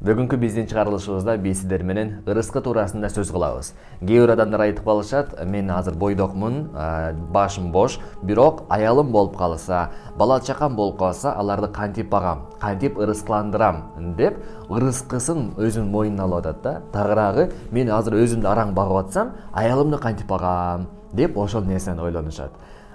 Бүгүнкү биздин чыгарылышыбызда биз сиздер менен ырыскы туурасында сөз кылабыз. Кээ бир адамдар айтып калышат, мен азыр бойдокмун, башым бош, бирок аялым болуп калса, бала чакам болуп калса, аларды кантип багам, кантип ырыскыландырам деп ырыскысын өзүнүн мойнуна алып атат да. Тагыраагы мен азыр өзүмдү араң багып атсам, аялымды кантип багам деп ошол нерсени ойлонушат.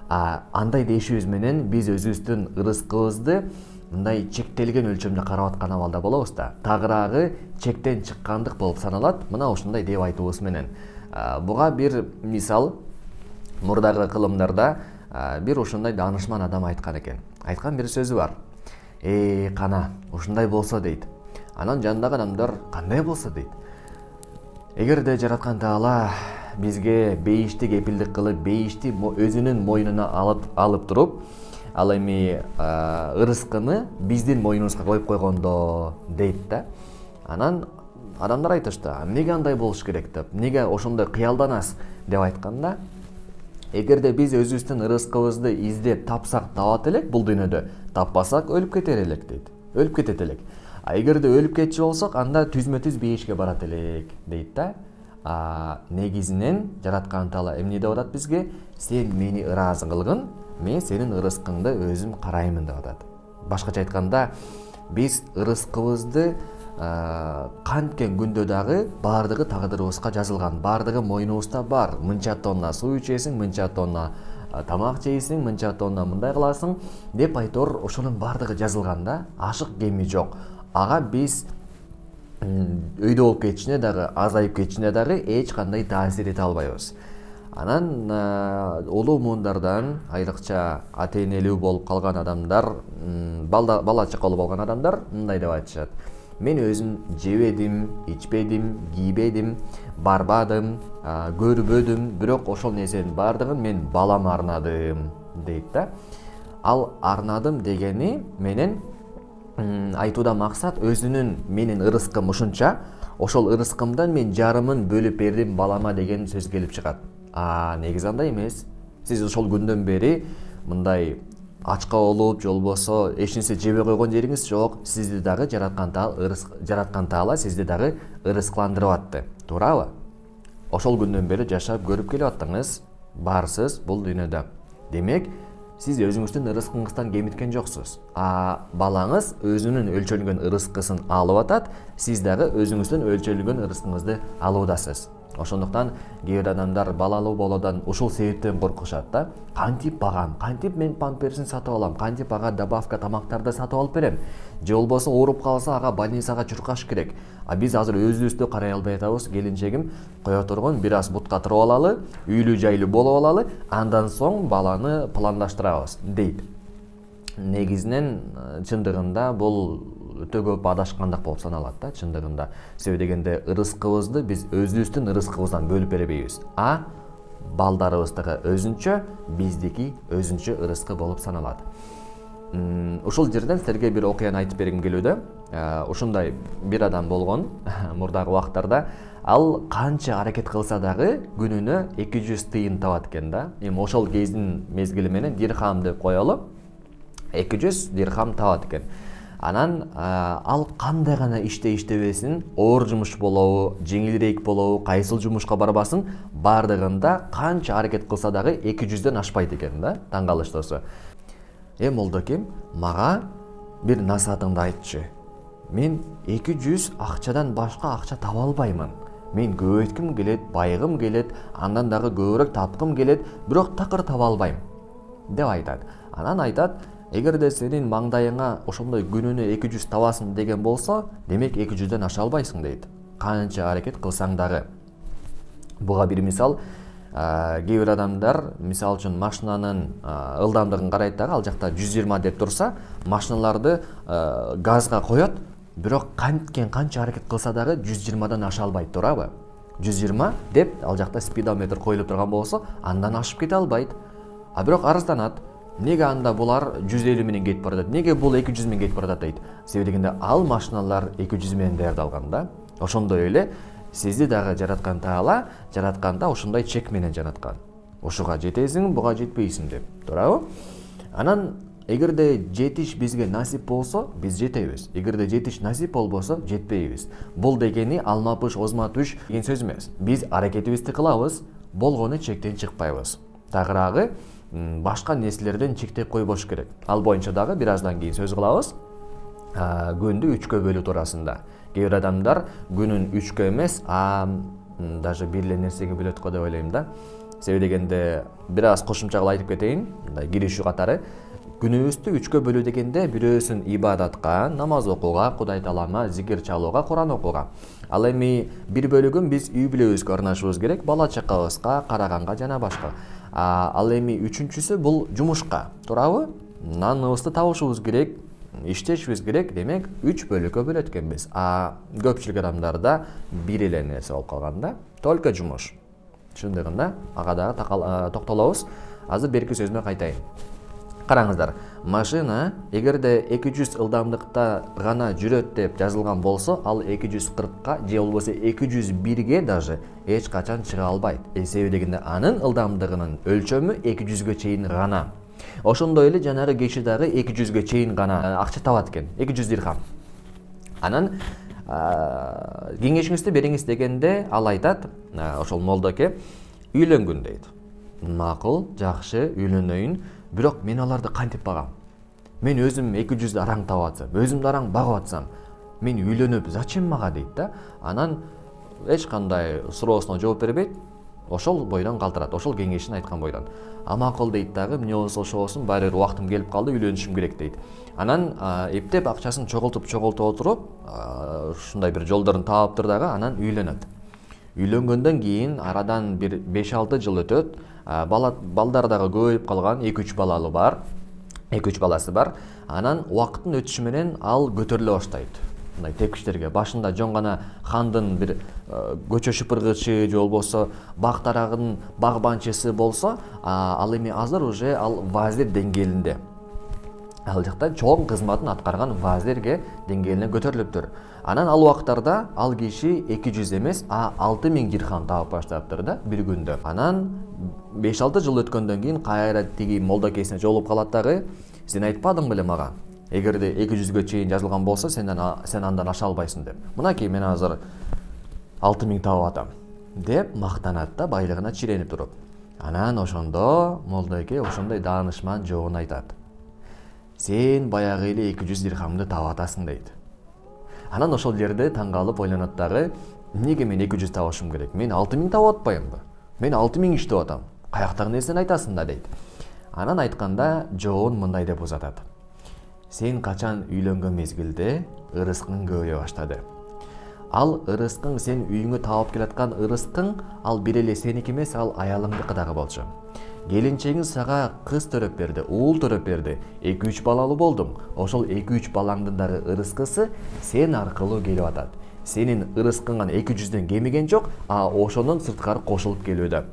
Андай дешибиз менен биз өзүбүздүн ырыскыбызды мындай чектелген өлчөмдө карап аткан абалда болобуз да. Тагыраагы чектен чыккандык болуп саналат. Мына ушундай деп айтуубуз менен. Буга бир мисал мурдагы кылымдарда бир ушундай даанышман адам айткан экен. Айткан бир сөзү бар. Кана, ушундай болсо дейт. Анан жанындагы адамдар кандай болсо дейт. Эгерде жараткан Таала бизге бейишти кепилдик кылып, бейишти өзүнүн мойнуна алып туруп, ал эми ырыскыны биздин мойнубузга коюп койгондо дейт да. Анан адамдар айтышты, эмнеге андай болуш керек деп, эмнеге ошондой кыялданасыз деп айтканда, эгерде биз өзүбүздүн ырыскыбызды издеп тапсак табат элек бул дүйнөдө, таппасак өлүп кетер элек дейт. Өлүп кетет элек. Эгерде өлүп кетчү болсок, анда түзмө-түз бейишке барат элек дейт да. Негизинен жараткан Таала эмне деп атат бизге? Сен мени ыраазы кылгын, мен сенин ырыскыңды өзүм караймын деп атат. Башкача айтканда, биз ырыскыбызды канткен күндө дагы баардыгы тагдырыбызга жазылган, баардыгы мойнубузда бар. Мынча тонна суу ичесиң, мынча тонна тамак жейсиң, мынча тонна мындай кыласың деп айтор, ошонун баардыгы жазылган да. Ашык кеми жок. Ага биз өйдө болуп кетишине дагы, азайып кетишине дагы эч кандай таасир эте албайбыз. Анан улуу муундардан, айрыкча ата-энелүү болуп калган адамдар, бала чака болуп алган адамдар мындай деп айтышат. Мен өзүм жебедим, ичпедим, кийбедим, барбадым, көрбөдүм, бирок ошол нерсенин баардыгын мен балама арнадым дейт да. Ал арнадым дегени менен айтууда максат өзүнүн менин ырыскым ушунча, ошол ырыскымдан мен жарымын бөлүп бердим балама деген сөз келип чыгат. Негизи андай эмес. Сиз ошол күндөн бери мындай ачка болуп, же болбосо эч нерсе жебей койгон жериңиз жок. Сизди дагы жараткан Таала сизди дагы ырыскыландырып атты. Туурабы? Ошол күндөн бери жашап көрүп келип аттыңыз, барсыз бул дүйнөдө. Демек, сиз өзүңүздүн ырыскыңыздан кемиткен жоксуз. Балаңыз өзүнүн өлчөлгөн ырыскысын алып атат, сиз дагы өзүңүздүн өлчөлгөн ырыскыңызды алуудасыз. Ошондуктан кээ бир адамдар балалуу болуудан ушул себептен коркушат да. Кантип багам, кантип мен памперсин сатып алам, кантип ага добавка тамактарды сатып алып берем. Же болбосо ооруп калса ага больницага чуркаш керек. Биз азыр өзүбүздү карай албай атабыз. Келинчегим кое тургун, бир аз бутка туруп алалы, үйлүү жайлуу болуп алалы, андан соң баланы пландаштырабыз дейт. Негизинен чындыгында бул өтө көп адашкандык болуп саналат да, чындыгында. Себеби дегенде ырыскыбызды биз өзүбүздүн ырыскыбыздан бөлүп беребейбиз. Балдарыбыздыкы өзүнчө, биздики өзүнчө ырыскы болуп саналат. Ушул жерден силерге бир окуяны айтып бергим келүүдө. Ушундай бир адам болгон мурдагы убактарда. Ал канча аракет кылса дагы күнүнө 200 тыйын табат экен да. Эми ошол кездин мезгили менен дирхам деп коелу. 200 дирхам табат экен. Анан ал кандай гана иштебесин, оор жумуш болобу, жеңилирээк болобу, кайсыл жумушка барбасын, бардыгында канча аракет кылса дагы 200дөн ашпайт экен да, таң калыштуусу. Молдокем, мага бир насаатыңды айтчы. Мен 200 акчадан башка акча таба албаймын. Мен көбөйткүм келет, байыгым келет, андан дагы көбүрөөк тапкым келет, бирок такыр таба албайм деп айтат. Анан айтат, эгерде сенин маңдайыңа ошондой күнүнө 200 табасың деген болсо, демек 200дөн аша албайсың дейт. Канча аракет кылсаң дагы. Буга бир мисал, кээ бир адамдар, мисал үчүн машинанын ылдамдыгын карайт дагы, ал жакта 120 деп турса, машиналарды газга коет, бирок канча аракет кылса дагы 120дан аша албайт, туурабы? 120 деп ал жакта спидометр коюлуп турган болсо, андан ашып кете албайт. Бирок арызданат. Неге анда булар 150 менен кетип баратат? Неге бул 200 менен кетип баратат дейт. Себеби дегенде ал машиналар 200 менен даярдалган да. Ошондой эле сизди дагы жараткан Таала жаратканда ошондой чек менен жараткан. Ушуга жетесиң, буга жетпейсиң деп. Туурабы? Анан эгерде жетиш бизге насип болсо биз жетебиз, эгерде жетиш насип болбосо жетпейбиз. Бул дегени алма пыш озма түш деген сөз эмес. Биз аракетибизди кылабыз, болгону чектен чыкпайбыз. Тагыраагы башка нерселерден чектеп койбош керек. Ал боюнча дагы бир аздан кийин сөз кылабыз. Күндү 3кө бөлүү туурасында. Кээ бир адамдар күнүн 3кө эмес, даже бир эле нерсеге бөлөт го деп ойлойм да. Себеби дегенде бир аз кошумча кылып айтып кетейин, мындай киришүү катары. Күнүбүздү 3кө бөлүү дегенде бирөөсүн ибадатка, намаз окууга, Кудай таалама зикир чалууга, Куран окууга. Ал эми бир бөлүгүн биз үй бүлөбүзгө арнашыбыз керек, бала чакабызга, караганга жана башка. Ал эми үчүнчүсү бул жумушка, туурабы? Наныбызды табышыбыз керек, иштешибиз керек, демек 3 бөлүккө бөлөт экенбиз. Көпчүлүк адамдарда бир эле нерсе болуп калган да, только жумуш. Шундыгында ага дагы токтолобуз. Азыр берки сөзүмө кайтайын. Караңыздар, машина эгерде 200 ылдамдыкта гана жүрөт деп жазылган болсо, ал 240ка же болбосо 201ге даже эч качан чыга албайт. Себеби дегенде анын ылдамдыгынын өлчөмү 200ге чейин гана. Ошондой эле жанагы киши дагы 200ге чейин гана акча табат экен, 200 дирхам. Анан кеңешиңизди бериңиз дегенде ал айтат, ошол молдоке, үйлөнгүн дейт. Макул, жакшы, үйлөнөйүн, бирок мен аларды кантип багам? Мен өзүм 200 араң таап атсам, өзүмдү араң багып атсам, мен үйлөнүп зачем мага дейт да. Анан эч кандай суроосуна жооп бербейт. Ошол бойдон калтырат, ошол кеңешин айткан бойдон. Макул дейт дагы, эмне болсо ошо болсун, баары бир убактым келип калды, үйлөнүшүм керек дейт. Анан эптеп акчасын чогултуп отуруп, ушундай бир жолдорун таапtыр дагы, анан үйлөнөт. Үйлөнгөндөн кийин арадан бир 5-6 жыл өтөт. Балдар дагы көбөйүп калган, 2-3 балалы бар. 2-3 баласы бар. Анан убакыттын өтүшү менен ал көтөрүлө баштайт. Мындай тепкичтерге башында жон гана хандын бир көчө шыпыргычы же болбосо бак тарагынын багбанчысы болсо, ал эми азыр уже ал вазир деңгээлинде. Ал жакта чоң кызматын аткарган вазирге деңгээлине көтөрүлүптүр. Анан ал убактарда ал киши 200 эмес, 6000 дирхам таап баштаптыр да бир күндө. Анан 5-6 жыл өткөндөн кийин кайра тиги молдокесине жолугуп калат дагы, сен айтпадың беле мага? Эгерде 200ге чейин жазылган болсо, сен андан аша албайсың деп. Мынакей мен азыр 6000 таап атам деп мактанат да, байлыгына чиренип туруп. Анан ошондо молдоке ошондой даанышман жоон айтат. Сен баягы эле 200 дирхамды таап атасың дейт. Анан ошол жерде таң калып ойлонот дагы, эмнеге мен 200 табышым керек? Мен 6000 таап атпаймынбы? Мен 6000 иштеп атам. Каяктагы нерсени айтасың да дейт. Анан айтканда жоон мындай деп узатат. Сен качан үйлөнгөн мезгилде ырыскың көбөйө баштады. Ал ырыскың, сен үйүңө таап келаткан ырыскың, ал бир эле сеники эмес, ал аялыңдыкы дагы болчу. Келинчегиң сага кыз төрөп берди, уул төрөп берди. 2-3 балалы болдуң. Ошол 2-3 балаңдын дагы ырыскысы сен аркылуу келип атат. Сенин ырыскыңан 200дөн кемиген жок, ошонун сырткары кошулуп келүүдө.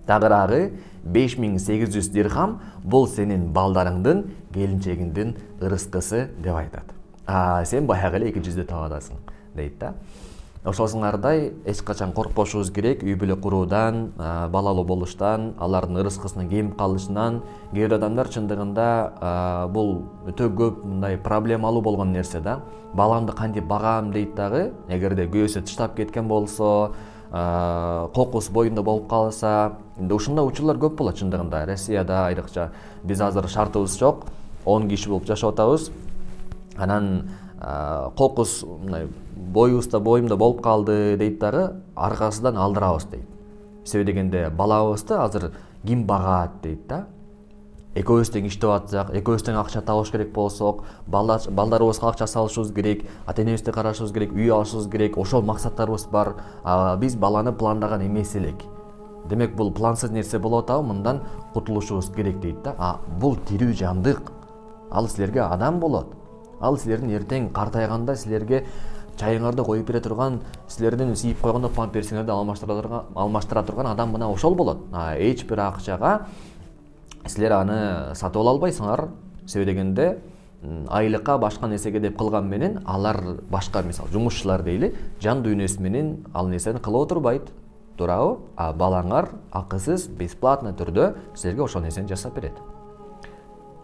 Тагыраагы 5800 дирхам бул сенин балдарыңдын, келинчегиңдин ырыскысы деп айтат. Сен баягы эле 200дө таап атасың дейт да. Ошосуңардай эч качан коркпошубуз керек үй бүлө куруудан, балалуу болуштан, алардын ырыскысынын кемип калышынан. Кээ бир адамдар чындыгында бул өтө көп мындай проблемалуу болгон нерсе да. Баламды кантип багам дейт дагы, эгерде күйөөсү тыштап кеткен болсо, кокус боюнда болуп калса, ушундай учурлар көп болот чындыгында. Россияда айрыкча биз азыр шартыбыз жок, 10 киши болуп жашап атабыз. Анан кокус мындай боюмда болуп калды дейт дагы, аркасынан алдырабыз дейт. Себеби дегенде балабызды азыр ким багат дейт да. Экөөбүз тең иштеп атсак, экөөбүз тең акча табыш керек болсок, балдарыбызга акча салышыбыз керек, ата-энебизди карашыбыз керек, үй алышыбыз керек, ошол максаттарыбыз бар. Биз баланы пландаган эмес элек. Демек бул плансыз нерсе болуп атабы, мындан кутулушубуз керек дейт да. Бул тирүү жандык. Ал силерге адам болот. Ал силердин эртең картайганда силерге чайыңарды коюп бере турган, силердин сийип койгондо памперсиңерди алмаштыра турган адам мына ошол болот. Эч бир акчага силер аны сатып ала албайсыңар. Себеби дегенде айлыкка башка нерсеге деп кылган менен алар башка, мисалы жумушчулар дейли, жан дүйнөсү менен ал нерсени кылып отурбайт. Туурабы? Балаңар акысыз, бесплатно түрдө силерге ошол нерсени жасап берет.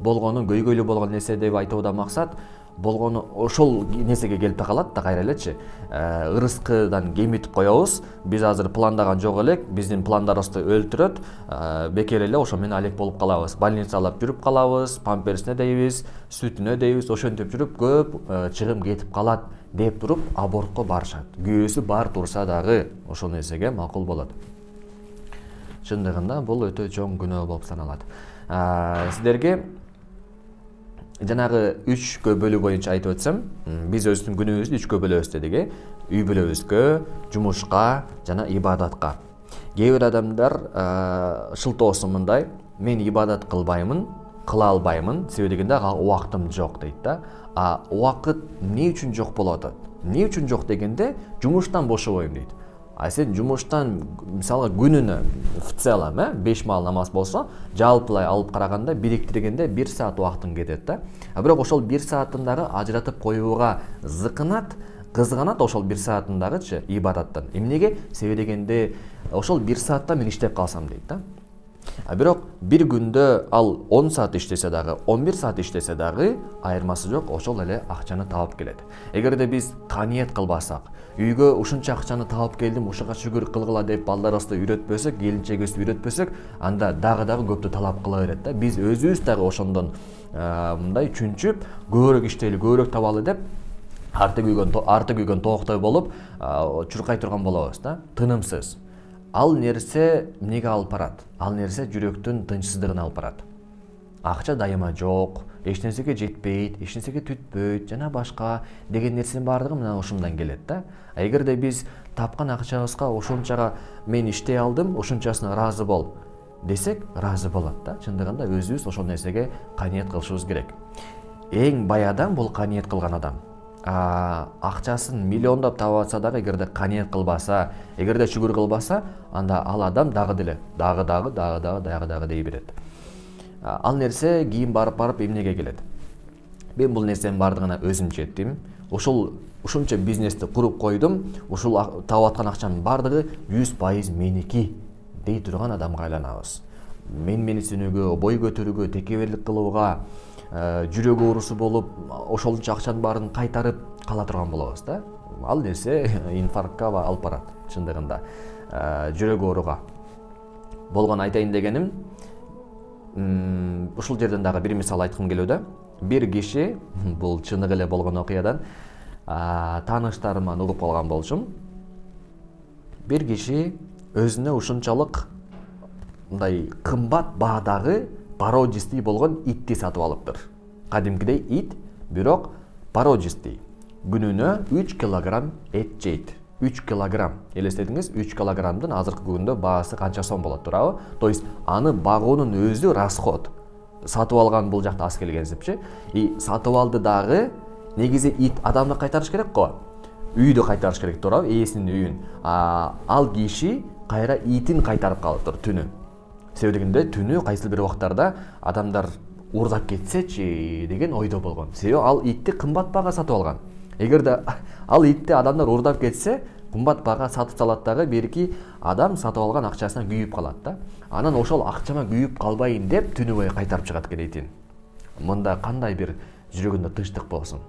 болгону көйгөйлүү болгон нерсе деп айтуудан максат болгону ошол нерсеге келип калат да кайра элечи. Ырыскыдан кемитип коебуз. Биз азыр пландаган жок элек, биздин пландарыбызды өлтүрөт. Бекер эле ошо менен алек болуп калабыз. Больницалап жүрүп калабыз, памперсине дейбиз, сүтүнө дейбиз, ошентип жүрүп көп чыгым кетип калат деп туруп абортко барышат. Күйөөсү бар турса дагы ошол нерсеге макул болот. Чындыгында бул өтө чоң күнөө болуп саналат. Сиздерге жанагы 3 бөлүү боюнча айтып өтсөм, биз өзүбүздүн күнүбүздү 3 бөлөбүз дедик, үй бүлөбүзгө, жумушка жана ибадатка. Кээ бир адамдар шылтоосу мындай: мен ибадат кылбаймын, кыла албаймын, себеби дегенде убактым жок дейт да. Убакыт эмне үчүн жок болуп атат? Эмне үчүн жок дегенде, жумуштан бошобойм дейт. Сен жумуштан мисалга күнүнө в целом 5 маал намаз болсо, жалпылай алып караганда бириктиргенде 1 саат убактың кетет да. Бирок ошол 1 саатын дагы ажыратып коюуга кызганат ошол 1 саатын дагычы ибадаттан. Эмнеге? Себеби дегенде ошол 1 саатта мен иштеп калсам дейт да. Бирок бир күндө ал 10 саат иштесе дагы, 11 саат иштесе дагы айырмасы жок, ошол эле акчаны таап келет. Эгерде биз таният кылбасак, үйгө ушунча акчаны таап келдим, ушуга шүгүр кылгыла деп балдарыбызды үйрөтпөсөк, келинчегибизди үйрөтпөсөк, анда дагы көптү талап кыла берет да. Биз өзүбүз дагы ошондон мындай чүнчүп, көбүрөөк иштейли, көбүрөөк табалы деп арты күйгөн тооктой болуп, чуркай турган болобуз да. Тынымсыз. Ал нерсе эмнеге алып барат? Ал нерсе жүрөктүн тынчсыздыгына алып барат. Акча дайыма жок, эч нерсеге жетпейт, эч нерсеге түтпөйт жана башка деген нерсенин баардыгы мына ушундан келет да. Эгерде биз тапкан акчабызга ошончага мен иштей алдым, ошончасына ыраазы бол десек, ыраазы болот да. Чындыгында өзүбүз ошол нерсеге каният кылышыбыз керек. Эң бай адам бул каният кылган адам. Акчасын миллиондоп таап атса дагы, эгерде каният кылбаса, эгерде шүгүр кылбаса, анда ал адам дагы дей берет. Ал нерсе кийин барып эмнеге келет? Мен бул нерсенин баардыгына өзүм жеттим. Ушунча бизнести куруп койдум. Ушул таап аткан акчанын баардыгы 100% меники дей турган адамга айланабыз. Менсинүүгө, бой көтөрүүгө, текеберлик кылууга, жүрөгү оорусу болуп, ошолчо акчанын баарын кайтарып кала турган болобуз да. Ал нерсе инфарктка алып барат. Чындыгында жүрөк ооруга. Болгон айтайын дегеним, ушул жерден дагы бир мисал айткым келүүдө да. Бир киши, бул чыныгы эле болгон окуядан, тааныштарыман угуп калган болчумун. Бир киши өзүнө ушунчалык мындай кымбат баадагы породистый болгон итти сатып алыптыр. Кадимкидей ит, бирок породистый. Күнүнө 3 килограмм эт жейт. 3 килограмм. Элестетиңиз, 3 килограммдын азыркы күндө баасы канча сом болот турабы? То есть аны багуунун өзү расход. Сатып алган бул жакта аз келгенсипчи. Сатып алды дагы, негизи ит адамды кайтарыш керек го. Үйдү кайтарыш керек турабы, ээсинин үйүн. Ал киши кайра итин кайтарып калыптыр түнү. Себеби дегенде түнү кайсыл бир убактарда адамдар уурдап кетсечи деген ойдо болгон. Себеби ал итти кымбат баага сатып алган. Эгерде ал итти адамдар уурдап кетсе, кымбат баага сатып салат дагы берки адам сатып алган акчасына күйүп калат да. Анан ошол акчама күйүп калбайын деп түнү бою кайтарып чыгат экен итин. Мында кандай бир жүрөгүндө тынчтык болсун.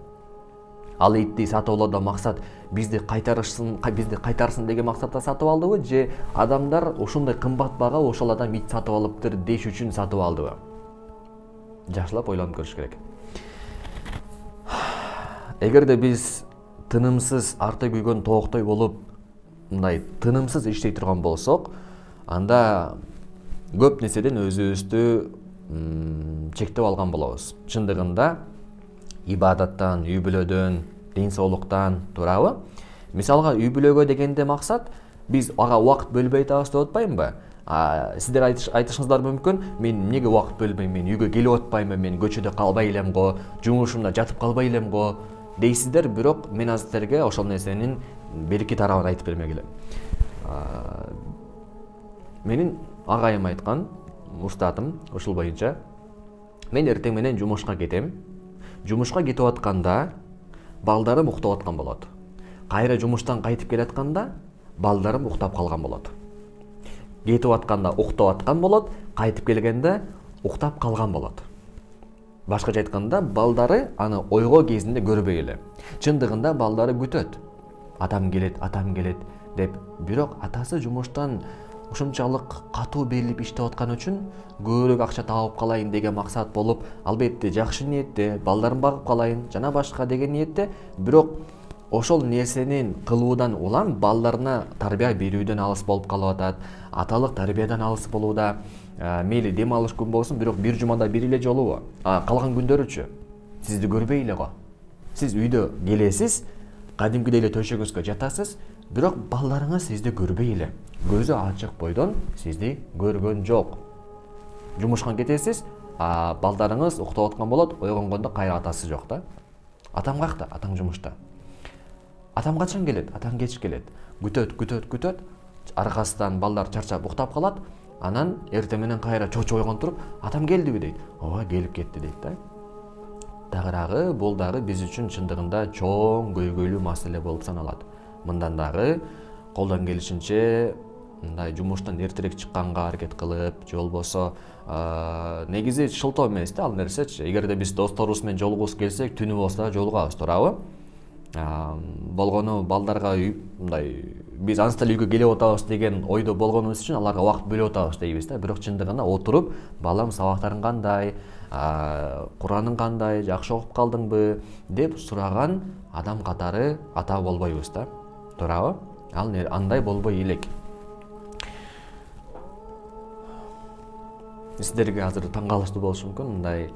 Ал итти сатып алуудан максат бизди кайтарсын деген максатта сатып алдыбы, же адамдар ушундай кымбат баага ошол адам ит сатып алыптыр деш үчүн сатып алдыбы? Жакшылап ойлонуп көрүш керек. Эгерде биз тынымсыз арты күйгөн тооктой болуп, мындай тынымсыз иштей турган болсок, анда көп нерседен өзүбүздү чектеп алган болобуз. Чындыгында ибадаттан, үй бүлөдөн, ден соолуктан турабы? Мисалга үй бүлөгө дегенде максат биз ага убакыт бөлбөй атабыз деп атпаймынбы? Сиздер айтышыңыздар мүмкүн, мен эмнеге убакыт бөлбөйм, мен үйгө келип атпаймынбы, мен көчөдө калбай элем го, жумушумда жатып калбай элем го дейсиздер, бирок мен азыр силерге ошол нерсенин берки тарабын айтып бермек элем. Менин агайым айткан, устатым ушул боюнча, мен эртең менен жумушка кетем. Жумушка кетип атканда балдарым уктап аткан болот. Кайра жумуштан кайтып келатканда балдарым уктап калган болот. Кетип атканда уктап аткан болот, кайтып келгенде уктап калган болот. Башкача айтканда, балдары аны ойго кезинде көрбөй эле. Чындыгында балдары күтөт. Атам келет деп. Бирок атасы жумуштан ушунчалык катуу берилип иштеп аткан үчүн көбүрөөк акча таап калайын деген максат болуп, албетте жакшы ниетте, балдарын багып калайын жана башка деген ниетте, бирок ошол нерсенин кылуудан улам балдарына тарбия берүүдөн алыс болуп калып атат. Аталык тарбиядан алыс болууда. Мейли дем алыш күн болсун, бирок бир жумада бир эле жолубу? Калган күндөрүчү сизди көрбөй эле го. Сиз үйдө келесиз, кадимкидей эле төшөгүңүзгө жатасыз, бирок балдарыңыз сизди көрбөй эле. Көзү ачык бойдон сизди көргөн жок. Жумушка кетесиз, балдарыңыз уктап аткан болот, ойгонгондо кайра атасы жок да. Атам какта? Атаң жумушта. Атам качан келет? Атаң кеч келет. Күтөт. Аркасынан балдар чарчап уктап калат. Анан эртең менен кайра чочуп ойгон туруп, атам келдиби дейт. Ооба, келип кетти дейт да. Дагы бул дагы биз үчүн чындыгында чоң көйгөйлүү маселе болуп саналат. Мындан дагы колдон келишинче мындай жумуштан эртерээк чыкканга аракет кылып, же болбосо негизи шылтоо эмес да ал нерсечи. Эгерде биз досторубуз менен жолугубуз келсек, түнү болсо жолугабыз, туурабы? Болгону балдарга мындай биз анстан үйгө келип атабыз деген ойдо болгонубуз үчүн аларга убакыт бөлүп атабыз дейбиз да. Бирок чындыгында отуруп, балам сабактарың кандай, Кураның кандай, жакшы окуп калдыңбы деп сураган адам катары ата болбойбуз да. Туурабы? Ал андай болбой элек. Сиздерге азыр таң калыштуу болушу мүмкүн, мындай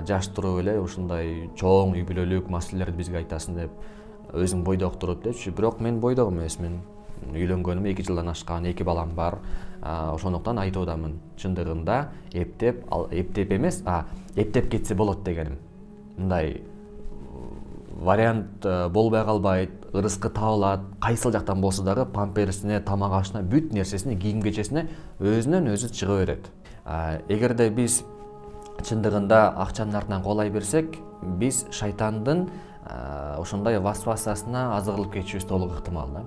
жаш туруп эле ушундай чоң үй бүлөлүк маселелерди бизге айтасың деп, өзүң бойдок туруп депчи. Бирок мен бойдок эмесмин. Үйлөнгөнүмө 2 жылдан ашкан, 2 балам бар. Ошондуктан айтуудамын. Чындыгында эптеп кетсе болот дегеним. Мындай вариант болбой калбайт, ырыскы табылат, кайсыл жактан болсо дагы памперсине, тамак ашына, бүт нерсесине, кийим кечесине өзүнөн өзү чыга берет. Эгерде биз чындыгында акчанын артынан колай берсек, биз шайтандын ошондой васвасасына азырылып кетишибиз толук ыктымал да.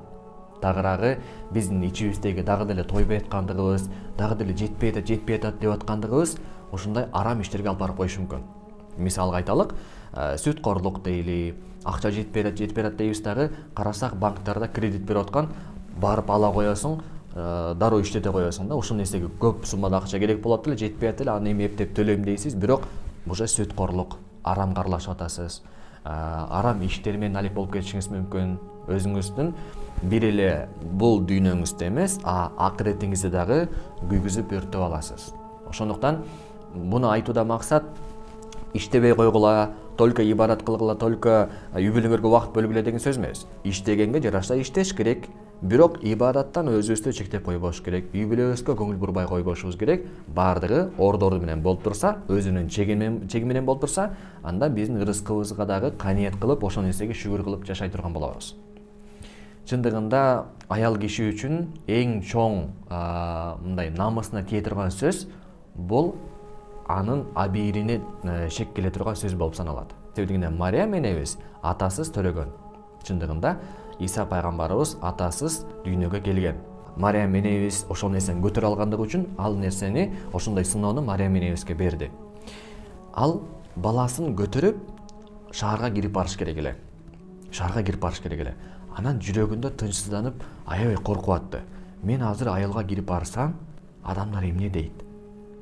Дагыраагы биздин ичибиздеги дагы деле тойбой аткандыгыбыз, дагы деле жетпей атат деп аткандыгыбыз ошондой арам иштерге алып барып коюшу мүмкүн. Мисалга айталык, сүткорлук дейли, акча жетпей атат дейбиз дагы, карасак банктарда кредит берип аткан, барып ала коесуң, дароо иштете коесуң да. Ушул нерсеге көп суммада акча керек болот эле, жетпей атат эле, аны эми эптеп төлөйм дейсиз, бирок уже сүткорлук, арам карлашып атасыз. Арам иштер менен алек болуп кетишиңиз мүмкүн. Өзүңүздүн бир эле бул дүйнөңүздө эмес, акыретиңизди дагы күйгүзүп өртөп аласыз. Ошондуктан буну айтууда максат иштебей койгула, только ибадат кылгыла, только үй бүлөңөргө убакыт бөлгүлө деген сөз эмес. Иштегенге жараша иштеш керек. Бирок ибадаттан өзүбүздү чектеп койбош керек. Үй бүлөбүзгө көңүл бурбай койбошубуз керек. Бардыгы орду менен болуп турса, өзүнүн чеги менен болуп турса, анда биздин ырыскыбызга дагы каниет кылып, ошол нерсеге шүгүр кылып жашай турган болобуз. Чындыгында аял киши үчүн эң чоң мындай намысына тие турган сөз бул анын абийирине шек келе турган сөз болуп саналат. Себебинде Мариям энебиз атасыз төрөгөн. Чындыгында Иса пайгамбарыбыз атасыз дүйнөгө келген. Мариям энебиз ошол нерсени көтөрө алгандыгы үчүн ал нерсени, ошондой сыноону Мариям энебизге берди. Ал баласын көтөрүп шаарга кирип барыш керек эле. Анан жүрөгүндө тынчсызданып, аябай коркуп атты. Мен азыр айылга кирип барсам, адамдар эмне дейт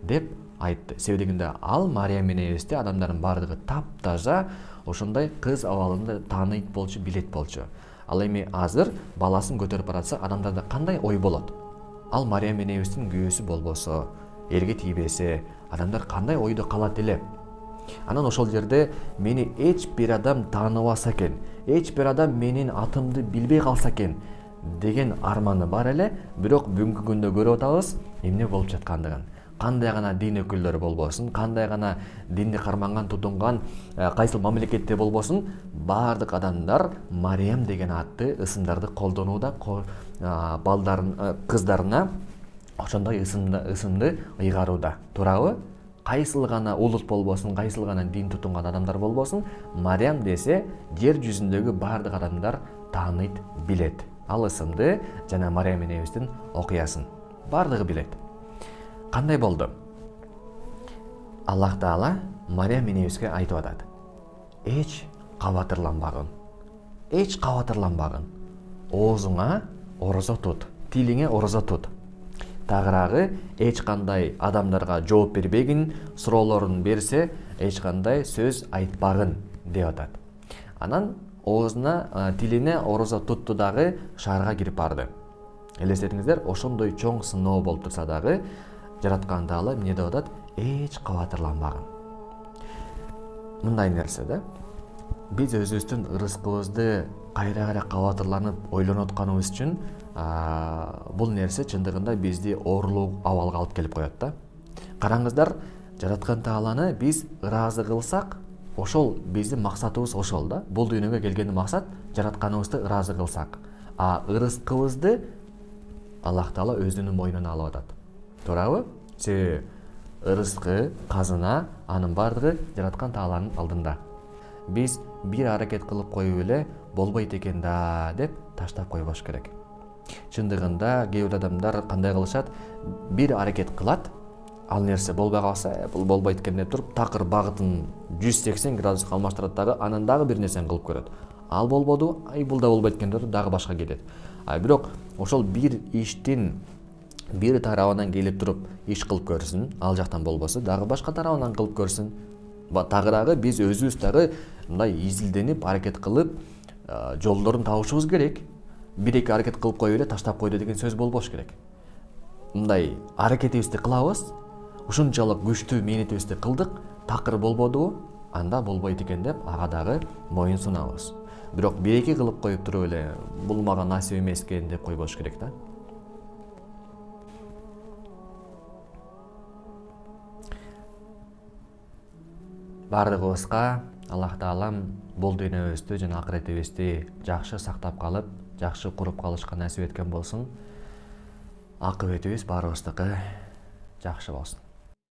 деп айтты. Себебинде ал Мариям энебизди адамдардын бардыгы таптаза ошондой кыз абалында тааныйт болчу, билет болчу. Ал эми азыр баласын көтөрүп баратса, адамдарда кандай ой болот? Ал Мариям энебиздин күйөөсү болбосо, элге тийбесе, адамдар кандай ойдо калат эле? Анан ошол жерде мени эч бир адам тааныбаса экен, эч бир адам менин атымды билбей калса экен деген арманы бар эле, бирок бүгүнкү күндө көрүп атабыз эмне болуп жаткандыгын. Кандай гана дин өкүлдөрү болбосун, кандай гана динди карманган, тутунган, кайсыл мамлекетте болбосун, бардык адамдар Мариям деген атты ысымдарды колдонууда, кыздарына ошондой ысымды ыйгарууда. Туурабы? Кайсыл гана улут болбосун, кайсыл гана дин тутунган адамдар болбосун, Мариям десе жер жүзүндөгү бардык адамдар тааныйт, билет. Ал ысымды жана Мариям энебиздин окуясын бардыгы билет. Кандай болду? Аллах Таала Мариям энебизге айтып атат. Эч кабатырланбагын. Эч кабатырланбагын. Оозуңа орозо тут, тилиңе орозо тут. Тагыраагы эч кандай адамдарга жооп бербегин, суроолорун берсе, эч кандай сөз айтпагын деп атат. Анан оозуна, тилине орозо тутту дагы шаарга кирип барды. Элестетиңиздер, ошондой чоң сыноо болуп турса дагы жараткан Таала эмне деп атат? Эч кабатырланбагын. Мындай нерсе да. Биз өзүбүздүн ырыскыбызды кайра кабатырланып ойлонуп атканыбыз үчүн бул нерсе чындыгында бизди оорулуу абалга алып келип коет да. Караңыздар, жараткан Тааланы биз ыраазы кылсак, ошол биздин максатыбыз ошол да. Бул дүйнөгө келгендин максат жаратканыбызды ыраазы кылсак. Ырыскыбызды Аллах Таала өзүнүн мойнуна алып атат. Туурабы? Себеби ырыскы, казына, анын бардыгы жараткан Тааланын алдында. Биз бир аракет кылып коюп эле болбойт экен да деп таштап койбош керек. Чындыгында кээ бир адамдар кандай кылышат? Бир аракет кылат, ал нерсе болбой калса, бул болбойт экен деп туруп, такыр багытын 180 градуска алмаштырат дагы, анан дагы бир нерсени кылып көрөт. Ал болбоду, бул да болбойт экен деп дагы башка кетет. Бирок ошол бир иштин бир тарабынан келип туруп иш кылып көрсүн, ал жактан болбосо дагы башка тарабынан кылып көрсүн. Тагыраагы биз өзүбүз дагы мындай изилденип, аракет кылып, жолдорун табышыбыз керек. Бир-эки аракет кылып коюп эле таштап койду деген сөз болбош керек. Мындай аракетибизди кылабыз, ушунчалык күчтүү мээнетибизди кылдык, такыр болбодубу, анда болбойт экен деп ага дагы моюн сунабыз. Бирок бир-эки кылып коюп туруп эле бул мага насип эмес экен деп койбош керек да. Бардыгыбызга Аллах Таалам бул дүйнөбүздү жана акыретибизди жакшы сактап калып, жакшы куруп калышка насип эткен болсун. Акыбетибиз баарыбыздыкы жакшы болсун.